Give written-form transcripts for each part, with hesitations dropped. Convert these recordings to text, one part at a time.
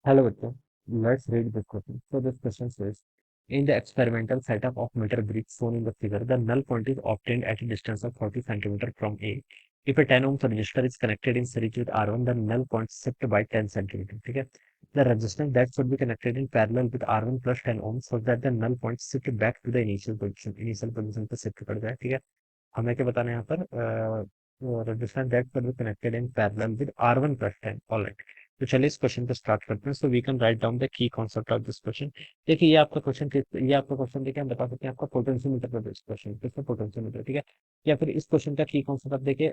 Hello, Victor. Let's read this question. So this question says, in the experimental setup of meter bridge shown in the figure, the null point is obtained at a distance of 40 centimeter from A. If a 10 ohms resistor is connected in series with R1, the null point shift by 10 centimeter. ठीक है? The resistance that should be connected in parallel with R1 plus 10 ohms so that the null point shift back to the initial position. Initial position पे shift कर जाए. ठीक है? हमें क्या बताना है यहाँ पर resistance that should be connected in parallel with R1 plus 10. All right. तो चलिए इस क्वेश्चन पे स्टार्ट करते हैं। So we can write down the key concept of this question. देखिए ये आपका क्वेश्चन देखिए, हम बता सकते हैं आपका पोटेंशियोमीटर का बेस्ड क्वेश्चन, किसका पोटेंशियोमीटर, ठीक है। या फिर इस क्वेश्चन का की कॉन्सेप्ट आप देखिए,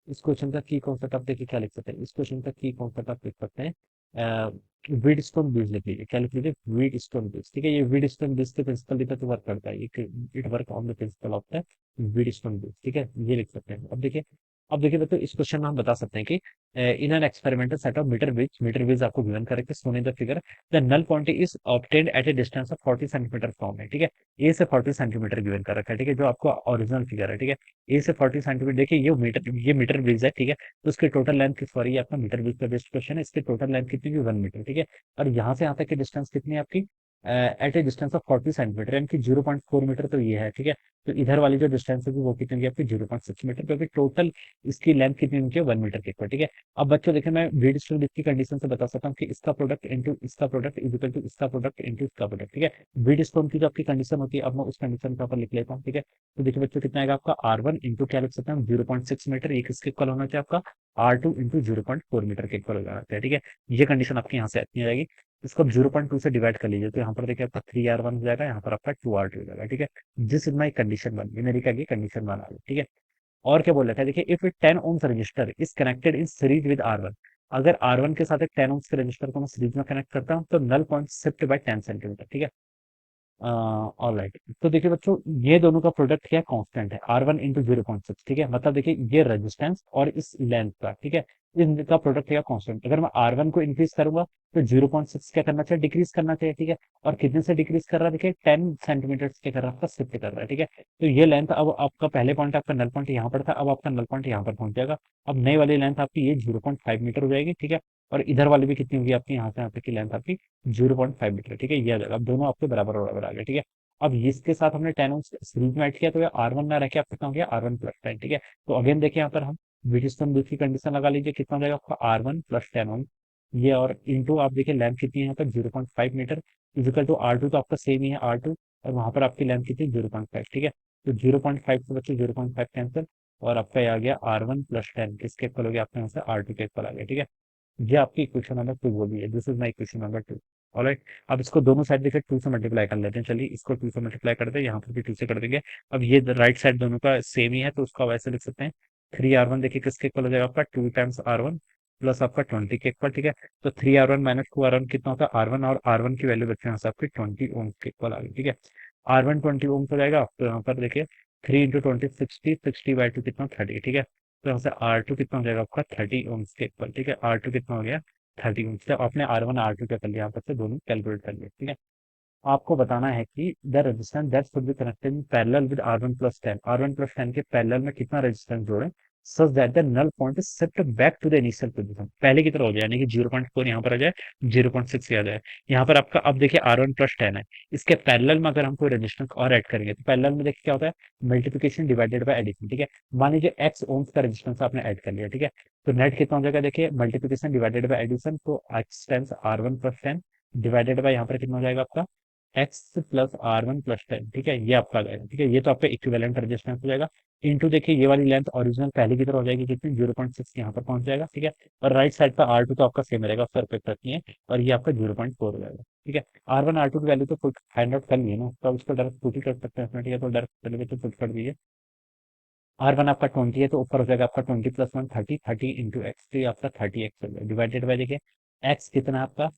इस क्वेश्चन का की कॉन्सेप्ट आप देखिए क्या लिख सकते हैं। इस क्वेश्चन का की कॉन्सेप्ट आप लिख सकते हैं वीडस्टोन ब्रिज लिख लीजिए, क्या लिख लीजिए, वीडस्टोन ब्रिज, ठीक है। ये वीडस्टोन ब्रिज के प्रिंसिपल पे तो वर्क करता है, it work on the principle of the Wheatstone bridge, ठीक है। ये लिख सकते हैं। अब देखिए दोस्तों, इस क्वेश्चन में हम बता सकते हैं कि in an experimental set of meter bridge आपको given correct shown the figure, the null quantity is obtained at a distance of 40 centimetre from है, ठीक है। ए से 40 सेंटीमीटर गिवन कर रखा है, ठीक है, जो आपको ओरिजिनल फिगर है, ठीक है। ए से 40 सेंटीमीटर, देखिए ये मीटर ब्रिज है, ठीक है। तो उसकी टोटल लेंथ किस, सॉरी, ये आपका मीटर ब्रिज का बेस्ट क्वेश्चन है। इसकी टोटल लेंथ कितनी है, 1 मीटर, ठीक है। और यहाँ से यहाँ तक की डिस्टेंस कितनी है आपकी, at a distance of 40 centimetre, यानी कि 0.4 मीटर तो ये है, ठीक है। तो इधर वाली जो डिस्टेंस है वो कितनी है आपकी, 0.6 मीटर, क्योंकि टोटल इसकी लेंथ कितनी होती है, 1 मीटर के इक्वल, ठीक है। अब बच्चों देखिए, मैं ग्रेड स्टूडेंट की कंडीशन से बता सकता हूँ कि इसका प्रोडक्ट इंटू इसका प्रोडक्ट इज इक्वल टू इसका प्रोडक्ट इंटू इसका प्रोडक्ट, ठीक है। ग्रेड स्टोन की जो आपकी कंडीशन होती है, अब मैं उस कंडीशन के ऊपर लिख लेता हूँ, ठीक है। तो देखिए बच्चों, कितना आएगा आपका R1 इंटू क्या लिख सकते हैं, 0.6 मीटर, ये किसके इक्वल होना चाहिए आपका, R2 इंटू 0.4 मीटर के इक्वल हो जाना चाहिए, ठीक है। ये कंडीशन आपकी यहाँ से इतनी आएगी। इसको आप 0.2 से डिवाइड कर लीजिए, तो यहाँ पर देखिए आपका 3R1 हो जाएगा, यहाँ पर आपका 2R2 हो जाएगा, ठीक है। This is my condition one, ये मेरी क्या कंडीशन वन आ गई, ठीक है। और क्या बोल रखा है, देखिए, if 10 ohms resistor is connected in series with R1, अगर R1 के साथ एक 10 ओम्स के रजिस्टर को मैं सीरीज में कनेक्ट करता हूँ, तो null point shift by 10 centimetre, ठीक है। All right. तो देखिए बच्चों, ये दोनों का प्रोडक्ट क्या कांस्टेंट है, R1 इंटू 0.6, ठीक है। मतलब देखिए, ये रेजिस्टेंस और इस लेंथ का, ठीक है, इनका प्रोडक्ट क्या कांस्टेंट। अगर मैं R1 को इंक्रीज करूंगा, तो 0.6 क्या करना चाहिए, डिक्रीज करना चाहिए, ठीक है। और कितने से डिक्रीज कर रहा है, देखिए 10 सेंटीमीटर के कर रहा है, आपका शिफ्ट कर रहा है, ठीक है। तो ये लेंथ, अब आपका पहले पॉइंट आपका नल पॉइंट यहाँ पर था, अब आपका नल पॉइंट यहाँ पर पहुंच जाएगा। अब नई वाली लेंथ आपकी ये 0.5 मीटर हो जाएगी, ठीक है। और इधर वाली भी कितनी होगी आपकी, यहाँ से यहाँ तक की लेंथ आपकी 0.5 मीटर, ठीक है। ये आ जाएगा, अब दोनों आपके बराबर बराबर आ गए, ठीक है। अब इसके साथ हमने 10 ओम्स सीरीज में ऐड किया, तो ये R1 ना रह के आपका कितना हो गया, R1 प्लस 10, ठीक है। तो अगेन देखिए, यहाँ पर हम ब्रिटिशटन ब्रिज की कंडीशन लगा लीजिए, कितना हो जाएगा आपका R1 प्लस 10 ओम, ये, और इंटू आप देखिए लेंथ कितनी है यहाँ पर, 0.5 मीटर, इजिकल टू R2, तो आपका सेम ही है R2, और वहां पर आपकी लेंथ कितनी, 0.5, ठीक है। तो 0.5 से बच्चे 0.5 कैंसिल, और आपका ये आ गया R1 प्लस 10, किसके इक्वल हो गया आपके यहाँ से, R2 के इक्वल आ गया, ठीक है। ये आपकी इक्वेशन नंबर 2 बोली है, this is my equation number 2। Alright. अब इसको दोनों साइड देखिए 2 से मल्टीप्लाई कर लेते हैं, चलिए इसको 2 से मल्टीप्लाई कर दे, यहाँ पर भी 2 से कर देंगे। अब ये राइट साइड दोनों का सेम ही है, तो उसको वैसे लिख सकते हैं, 3R1 देखिए किसके इक्वल हो जाएगा आपका, 2 टाइम्स R1 प्लस आपका 20 के इक्वल, ठीक है। तो 3R1 माइनस 2R1 कितना होता है, R1, और R1 की वैल्यू बच्चे यहाँ से आपकी 20 ओम के इक्वल आ गई, ठीक है। R1 20 ओम हो जाएगा, तो यहाँ पर देखिए 3 इंटू 20 60, 60/2 कितना, 30, ठीक है। तो यहाँ से R2 कितना हो जाएगा आपका, 30 ओम्स के इक्वल, ठीक है। R2 कितना हो गया, 30 ओम्स। तो आपने R1 R2 क्या कर लिया, यहाँ पर से दोनों कैलकुलेट कर लिया, ठीक है। आपको बताना है कि the resistance that should be connected in parallel with R1 plus 10, R1 plus 10 के पैरेलल में कितना रेजिस्टेंस जोड़े, such that the null point is shift back to the initial position, पहले की तरह हो जाए, यानी कि 0.4 यहाँ पर आ जाए, 0.6 आ जाए। यहाँ पर आपका, अब देखिए R1 प्लस 10 है, इसके पैरेलल में अगर हम कोई रेजिस्टेंस और ऐड करेंगे, तो पैरेलल में देखिए क्या होता है, मल्टीप्लिकेशन डिवाइडेड बाय एडिशन, ठीक है। मान लीजिए एक्स ओम्स का रेजिस्टेंस आपने ऐड कर लिया, ठीक है। तो नेट कितना हो जाएगा, देखिए मल्टीप्लिकेशन डिवाइडेड बाय एडिशन, तो x times R1 plus 10 divided by यहाँ पर कितना हो जाएगा आपका, एक्स प्लस R1 प्लस 10, ठीक है। ये आपका आ जाएगा, ठीक है। ये तो आपका इक्विवेलेंट रेजिस्टेंस हो जाएगा। इंटू देखिए ये वाली लेंथ ओरिजिनल पहले की तरह हो जाएगी, कितनी, 0.6 यहाँ पर पहुंच जाएगा, ठीक है। और राइट साइड का R2 तो आपका सेम रहेगा, उसका रिपेक्ट रखनी है, और ये आपका 0.4 हो जाएगा, ठीक है। R1 R2 की वैल्यू तो फाइंड आउट कर लिए ना, तो उसको डायरेक्ट पुट ही कर सकते हैं इसमें, ठीक है। तो डायरेक्ट चलिए तो पुट कर दीजिए। R1 आपका 20 है, तो ऊपर हो जाएगा आपका 20 + 1 30, 30 इंटू एक्स, तो ये आपका 30x हो जाएगा, डिवाइडेड बाय देखिए एक्स कितना है आपका,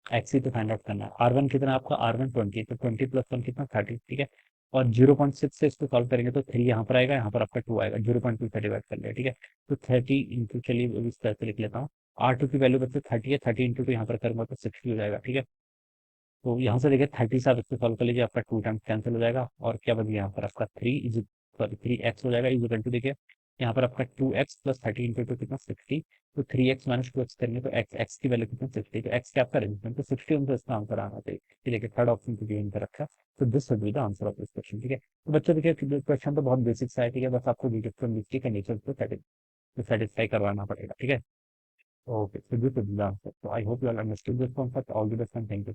एक्स ही तो फाइंड आउट करना है। R1 कितना आपका, R1 20, तो 20 + 1 कितना, 30, ठीक है। और 0.6 से इसको सॉल्व करेंगे, तो 3 यहाँ पर आएगा, यहाँ पर आपका 2 आएगा, 0.2 से डिवाइड कर लिया, ठीक है। तो 30 इंटू, चलिए इस तरह से लिख लेता हूँ, R2 की वैल्यू बच्चे 30 है, 30 इंटू तो यहाँ पर करूंगा तो 60 हो जाएगा, ठीक है। तो यहाँ से देखिए 30 से आप इसको सॉल्व कर लीजिए, आपका 2 टाइम्स कैंसिल हो जाएगा, और क्या बच गया यहाँ पर आपका 3 इज, सॉरी 3x हो जाएगा, इज इक्वल टू देखिए यहाँ पर आपका 2x प्लस 30 इंटू टू कितना 60, तो 3x माइनस 2x करेंगे तो x की वैल्यू कितना 60, तो x क्या आपका रेजिस्टेंस तो 60 ओम, तो इसका आंसर आना चाहिए। ठीक है, थर्ड ऑप्शन को गेन कर रखा, तो this would be the answer of this question. ठीक है, तो बच्चों देखिए क्वेश्चन तो बहुत बेसिक सा है। ठीक है, बस आपको इलेक्ट्रोनिक का नेचर को सेटिस्फाई करवाना पड़ेगा। ठीक है, okay, so this is the answer. So I hope you all understood this concept. All the best and thank you.